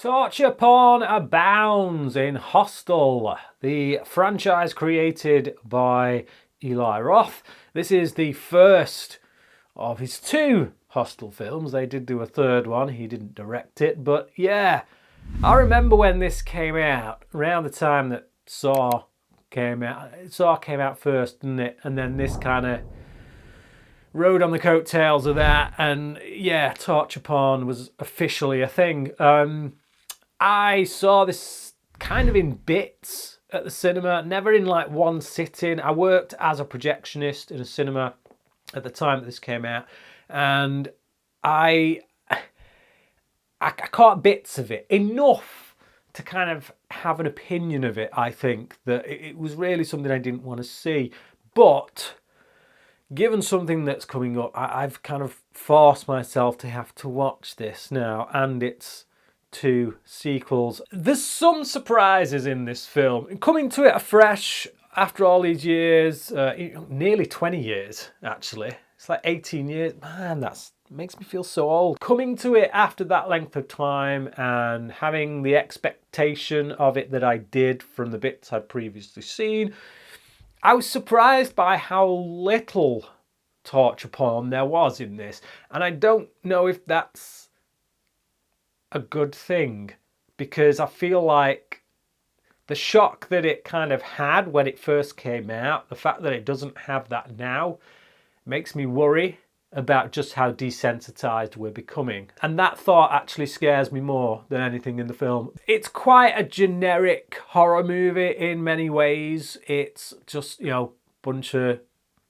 Torture porn abounds in Hostel, the franchise created by Eli Roth. This is the first of his two Hostel films. They did do a third one, he didn't direct it, but yeah, I remember when this came out, around the time that Saw came out. Saw came out first, didn't it? And then this kind of rode on the coattails of that, and yeah, torture porn was officially a thing. I saw this kind of in bits at the cinema, never in like one sitting. I worked as a projectionist in a cinema at the time that this came out, and I caught bits of it, enough to kind of have an opinion of it. I think that it was really something I didn't want to see, but given something that's coming up, I've kind of forced myself to have to watch this now, and it's two sequels. There's some surprises in this film. Coming to it afresh after all these years, nearly 20 years actually. It's like 18 years. Man, that makes me feel so old. Coming to it after that length of time and having the expectation of it that I did from the bits I'd previously seen, I was surprised by how little torture porn there was in this. And I don't know if that's a good thing, because I feel like the shock that it kind of had when it first came out, the fact that it doesn't have that now, makes me worry about just how desensitized we're becoming. And that thought actually scares me more than anything in the film. It's quite a generic horror movie in many ways. It's just, bunch of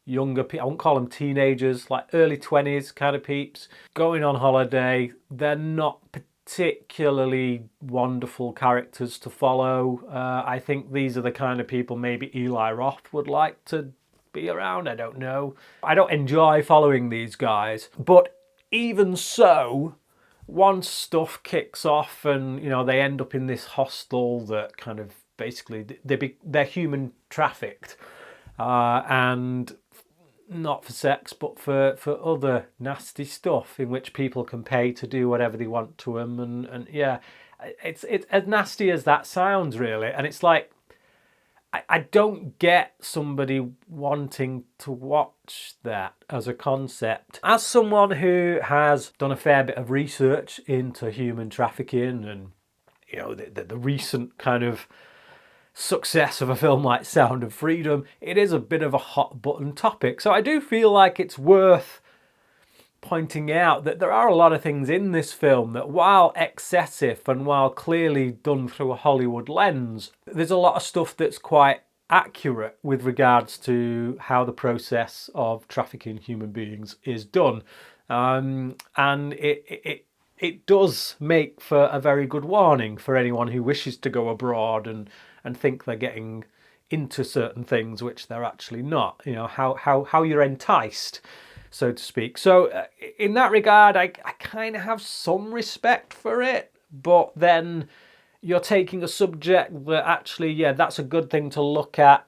younger people, I won't call them teenagers, like early 20s kind of peeps, going on holiday. They're not particularly wonderful characters to follow. I think these are the kind of people maybe Eli Roth would like to be around. I don't know. I don't enjoy following these guys, but even so, once stuff kicks off and they end up in this hostel that kind of basically they're human trafficked, and not for sex but for other nasty stuff in which people can pay to do whatever they want to them, and yeah, it's as nasty as that sounds really. And it's like, I don't get somebody wanting to watch that as a concept. As someone who has done a fair bit of research into human trafficking and the recent kind of success of a film like Sound of Freedom, it is a bit of a hot button topic. So I do feel like it's worth pointing out that there are a lot of things in this film that, while excessive and while clearly done through a Hollywood lens, there's a lot of stuff that's quite accurate with regards to how the process of trafficking human beings is done. And it does make for a very good warning for anyone who wishes to go abroad and think they're getting into certain things which they're actually not. How you're enticed, so to speak. So in that regard, I kind of have some respect for it, but then you're taking a subject that actually, yeah, that's a good thing to look at,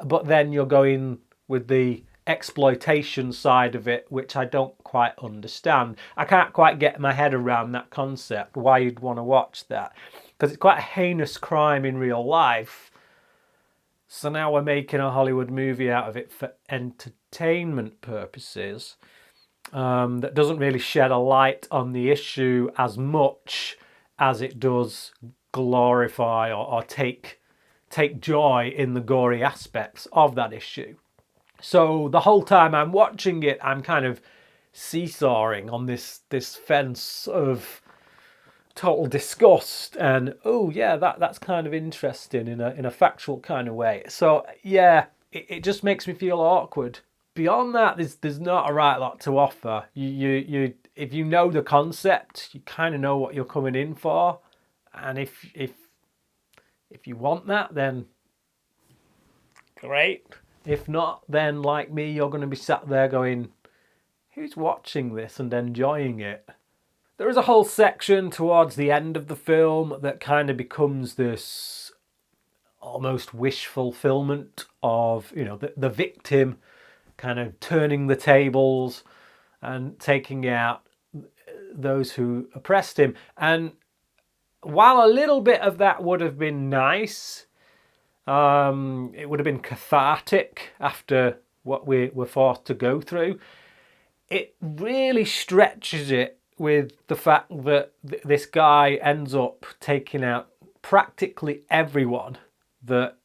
but then you're going with the exploitation side of it, which I don't quite understand. I can't quite get my head around that concept, why you'd want to watch that, because it's quite a heinous crime in real life. So now we're making a Hollywood movie out of it for entertainment purposes, that doesn't really shed a light on the issue as much as it does glorify or take joy in the gory aspects of that issue. So the whole time I'm watching it, I'm kind of seesawing on this fence of total disgust and, oh yeah, that's kind of interesting in a factual kind of way. So yeah, it just makes me feel awkward. Beyond that, there's not a right lot to offer. You if you know the concept, you kind of know what you're coming in for, and if you want that, then great. If not, then like me, you're going to be sat there going, who's watching this and enjoying it? There is a whole section towards the end of the film that kind of becomes this almost wish fulfillment of, the victim kind of turning the tables and taking out those who oppressed him. And while a little bit of that would have been nice, it would have been cathartic after what we were forced to go through, it really stretches it with the fact that this guy ends up taking out practically everyone that,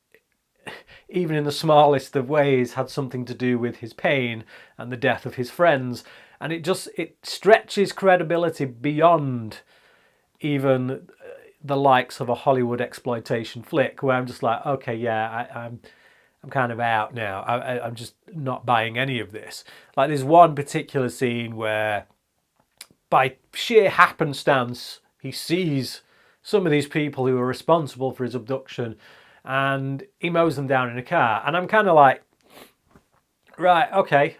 even in the smallest of ways, had something to do with his pain and the death of his friends. And it stretches credibility beyond even the likes of a Hollywood exploitation flick, where I'm just like, okay, yeah, I'm kind of out now. I'm just not buying any of this. Like, there's one particular scene where, by sheer happenstance, he sees some of these people who are responsible for his abduction, and he mows them down in a car. And I'm kind of like, right, okay,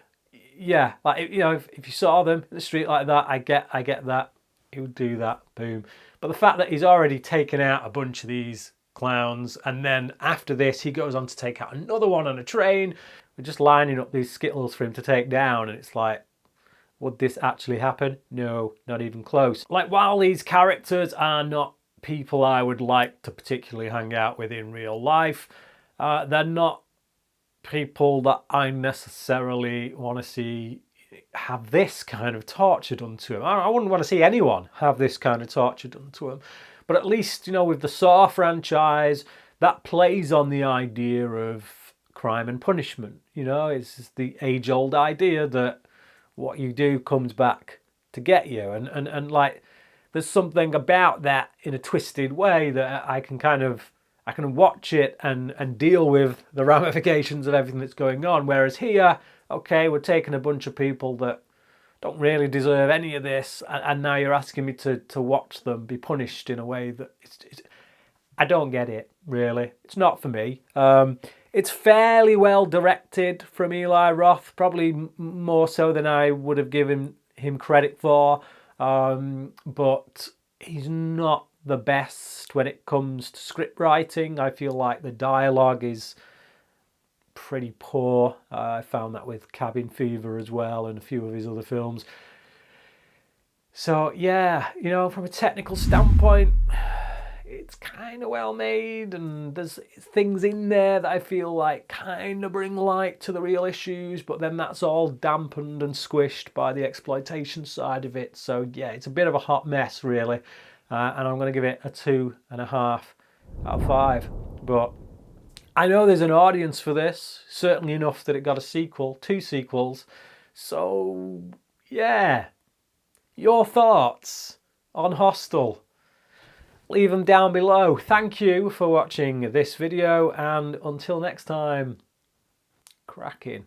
yeah, like, you know, if you saw them in the street like that, I get that. He would do that, boom. But the fact that he's already taken out a bunch of these clowns, and then after this he goes on to take out another one on a train, we're just lining up these skittles for him to take down, and it's like, would this actually happen? No, not even close. Like, while these characters are not people I would like to particularly hang out with in real life, they're not people that I necessarily want to see have this kind of torture done to him. I wouldn't want to see anyone have this kind of torture done to him. But at least, you know, with the Saw franchise, that plays on the idea of crime and punishment. You know, it's the age-old idea that what you do comes back to get you. And like, there's something about that in a twisted way that I can watch it and deal with the ramifications of everything that's going on. Whereas here, okay, we're taking a bunch of people that don't really deserve any of this, and now you're asking me to watch them be punished in a way that I don't get it, really. It's not for me. It's fairly well directed from Eli Roth, probably more so than I would have given him credit for, but he's not the best when it comes to script writing. I feel like the dialogue is pretty poor. I found that with Cabin Fever as well, and a few of his other films. So yeah, you know, from a technical standpoint, it's kind of well made, and there's things in there that I feel like kind of bring light to the real issues, but then that's all dampened and squished by the exploitation side of it. So yeah, it's a bit of a hot mess, really, and I'm going to give it a 2.5 out of 5. But I know there's an audience for this, certainly enough that it got a sequel, 2 sequels. So yeah, your thoughts on Hostel? Leave them down below. Thank you for watching this video, and until next time, cracking.